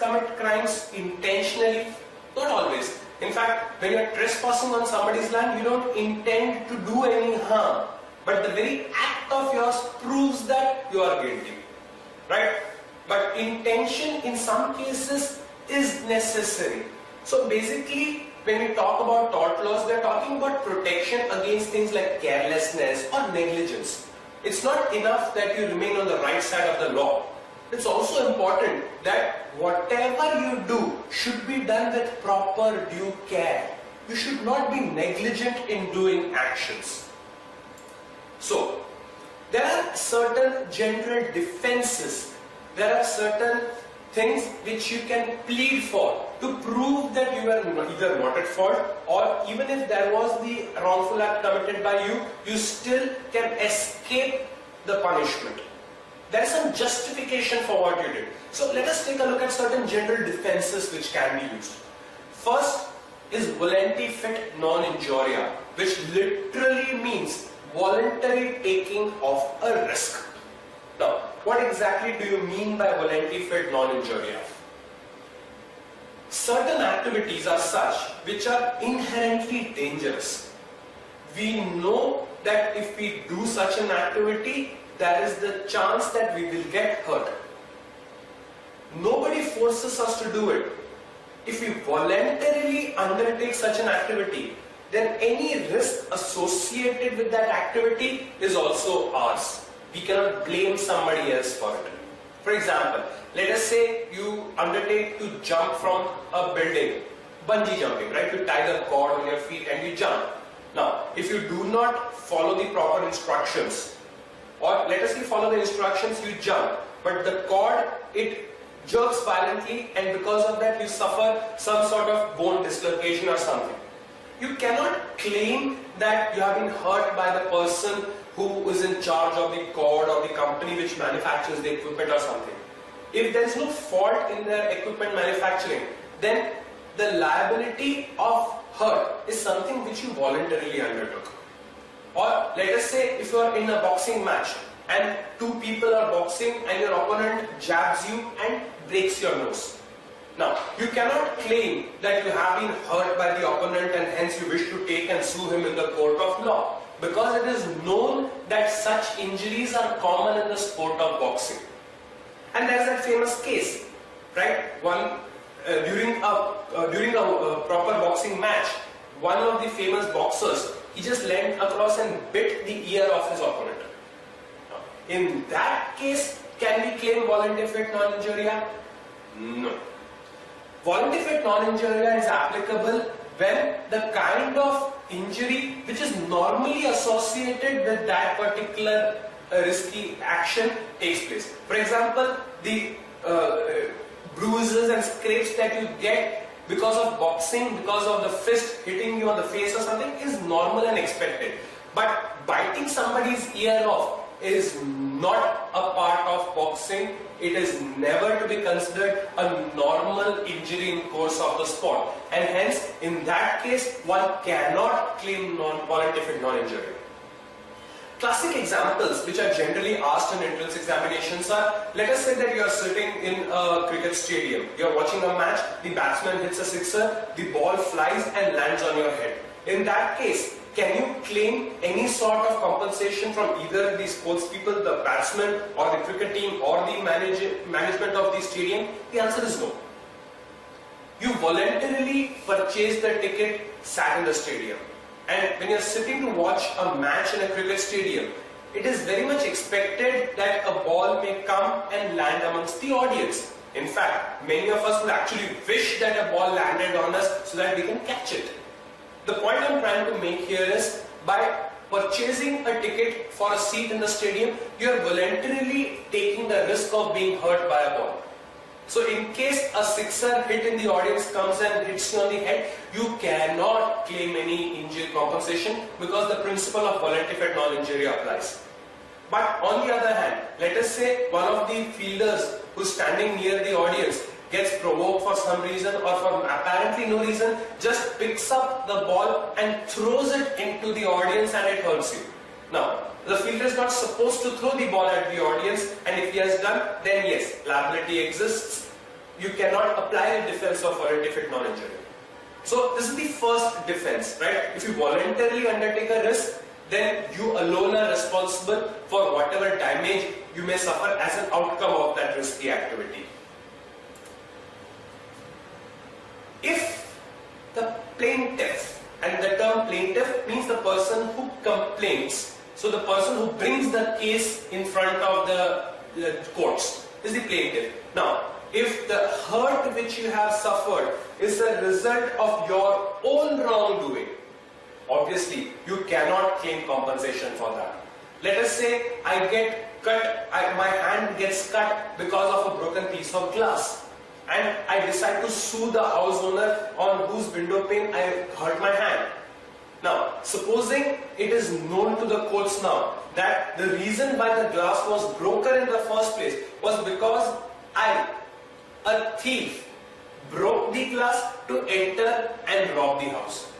commit crimes intentionally? Not always. In fact, when you are trespassing on somebody's land, you don't intend to do any harm. But the very act of yours proves that you are guilty. Right? But intention in some cases is necessary. So basically, when we talk about tort laws, we are talking about protection against things like carelessness or negligence. It's not enough that you remain on the right side of the law. It's also important that whatever you do should be done with proper due care. You should not be negligent in doing actions. So, there are certain general defenses. There are certain things which you can plead for to prove that you are either not at fault, or even if there was the wrongful act committed by you, you still can escape the punishment. There is some justification for what you did. So let us take a look at certain general defenses which can be used. First is volenti fit non injuria, which literally means voluntary taking of a risk. Now, what exactly do you mean by volenti fit non injuria? Certain activities are such which are inherently dangerous. We know that if we do such an activity, there is the chance that we will get hurt. Nobody forces us to do it. If we voluntarily undertake such an activity, then any risk associated with that activity is also ours. We cannot blame somebody else for it. For example, let us say you undertake to jump from a building, bungee jumping, right? You tie the cord on your feet and you jump. Now, if you do not follow the proper instructions, or let us say follow the instructions, you jump, but the cord, it jerks violently, and because of that you suffer some sort of bone dislocation or something. You cannot claim that you have been hurt by the person who is in charge of the cord or the company which manufactures the equipment or something. If there is no fault in their equipment manufacturing, then the liability of hurt is something which you voluntarily undertook. Or let us say if you are in a boxing match and two people are boxing and your opponent jabs you and breaks your nose. Now, you cannot claim that you have been hurt by the opponent and hence you wish to take and sue him in the court of law, because it is known that such injuries are common in the sport of boxing. And there is that famous case, right? During a proper boxing match, one of the famous boxers, he just leant across and bit the ear of his opponent. In that case, can we claim volenti fit non injuria? No. Volenti fit non injuria is applicable when the kind of injury which is normally associated with that particular risky action takes place. For example, the bruises and scrapes that you get because of boxing, because of the fist hitting you on the face or something is normal and expected. But biting somebody's ear off is not a part of boxing. It is never to be considered a normal injury in course of the sport. And hence, in that case, one cannot claim volenti fit non injuria. Classic examples which are generally asked in entrance examinations are, let us say that you are sitting in a cricket stadium, you are watching a match, the batsman hits a sixer, the ball flies and lands on your head. In that case, can you claim any sort of compensation from either the sports people, the batsman or the cricket team or the management of the stadium? The answer is no. You voluntarily purchased the ticket, sat in the stadium. And when you are sitting to watch a match in a cricket stadium, it is very much expected that a ball may come and land amongst the audience. In fact, many of us would actually wish that a ball landed on us so that we can catch it. The point I am trying to make here is, by purchasing a ticket for a seat in the stadium, you are voluntarily taking the risk of being hurt by a ball. So in case a sixer hit in the audience comes and hits you on the head, you cannot claim any injury compensation because the principle of volenti fit non injuria applies. But on the other hand, let us say one of the fielders who's standing near the audience gets provoked for some reason or for apparently no reason, just picks up the ball and throws it into the audience and it hurts you. Now, the fielder is not supposed to throw the ball at the audience, and if he has done, then yes, liability exists. you cannot apply a defense of warranty if it non-injury. So this is the first defense, right? If you voluntarily undertake a risk, then you alone are responsible for whatever damage you may suffer as an outcome of that risky activity. If the plaintiff, and the term plaintiff means the person who complains, so the person who brings the case in front of the courts is the plaintiff. Now, if the hurt which you have suffered is a result of your own wrongdoing, obviously you cannot claim compensation for that. Let us say I get cut, my hand gets cut because of a broken piece of glass, and I decide to sue the house owner on whose window pane I hurt my hand. Now, supposing it is known to the courts now that the reason why the glass was broken in the first place was because a thief, broke the glass to enter and rob the house.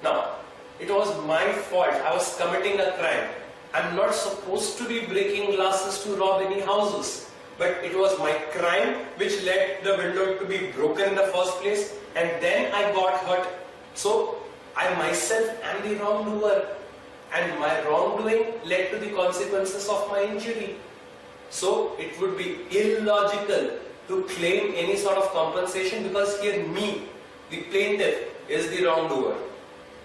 Now, it was my fault. I was committing a crime. I'm not supposed to be breaking glasses to rob any houses. But it was my crime which led the window to be broken in the first place, and then I got hurt. So, I myself am the wrongdoer, and my wrongdoing led to the consequences of my injury. So, it would be illogical to claim any sort of compensation because here me, the plaintiff, is the wrongdoer.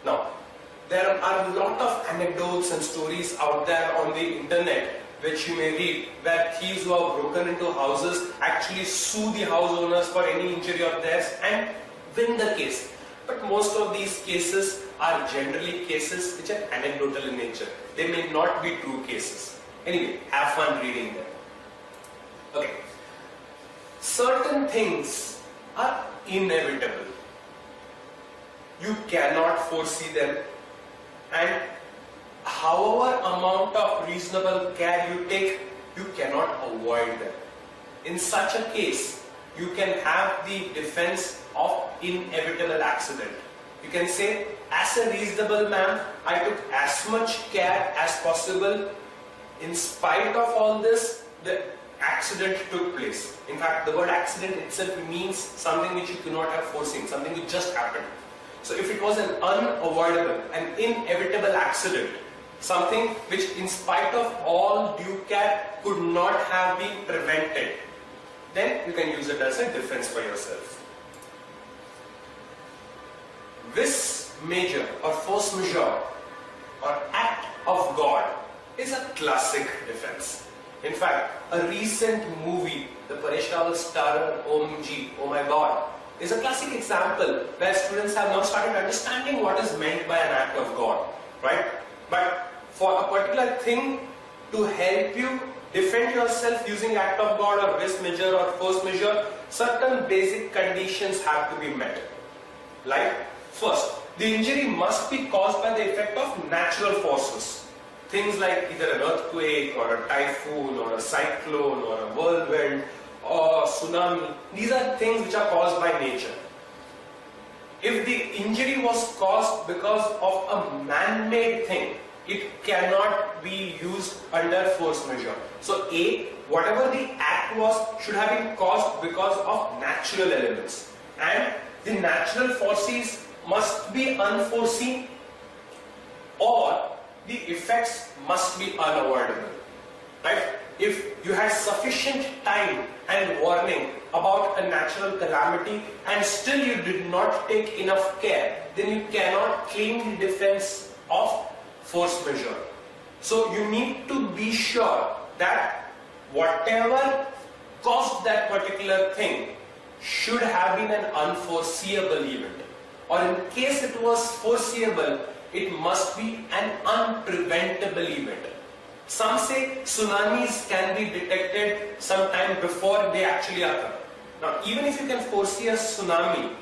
Now, there are a lot of anecdotes and stories out there on the internet which you may read where thieves who have broken into houses actually sue the house owners for any injury of theirs and win the case. But most of these cases are generally cases which are anecdotal in nature. They may not be true cases. Anyway, have fun reading them. Okay. Certain things are inevitable. You cannot foresee them, and however amount of reasonable care you take, you cannot avoid them. In such a case, you can have the defense of inevitable accident. You can say, as a reasonable man, I took as much care as possible. In spite of all this, the accident took place. In fact, the word accident itself means something which you cannot have foreseen, something which just happened. So if it was an unavoidable, an inevitable accident, something which in spite of all due care could not have been prevented, then you can use it as a defense for yourself. Vis major or force majeure or act of God is a classic defense. In fact, a recent movie, the Paresh Rawal starrer OMG, Oh My God, is a classic example where students have now started understanding what is meant by an act of God, right? But for a particular thing to help you defend yourself using act of God or vis major or force majeure, certain basic conditions have to be met. Like, first, the injury must be caused by the effect of natural forces. Things like either an earthquake or a typhoon or a cyclone or a whirlwind or tsunami. These are things which are caused by nature. If the injury was caused because of a man-made thing, it cannot be used under force majeure. So A, whatever the act was should have been caused because of natural elements. And the natural forces must be unforeseen, or the effects must be unavoidable. Right? If you had sufficient time and warning about a natural calamity and still you did not take enough care, then you cannot claim the defense of force majeure. So you need to be sure that whatever caused that particular thing should have been an unforeseeable event. Or in case it was foreseeable, it must be an unpreventable event. Some say tsunamis can be detected sometime before they actually occur. Now, even if you can foresee a tsunami,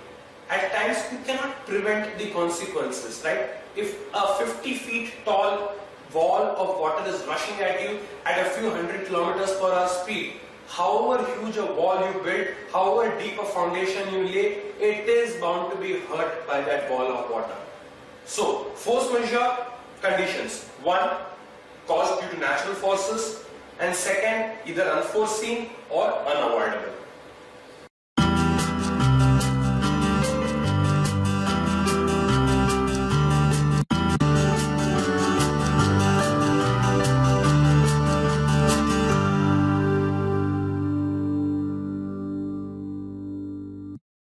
at times you cannot prevent the consequences, right? If a 50 feet tall wall of water is rushing at you at a few hundred kilometers per hour speed, however huge a wall you build, however deep a foundation you lay, it is bound to be hurt by that wall of water. So, force majeure conditions. One, caused due to natural forces, and second, either unforeseen or unavoidable.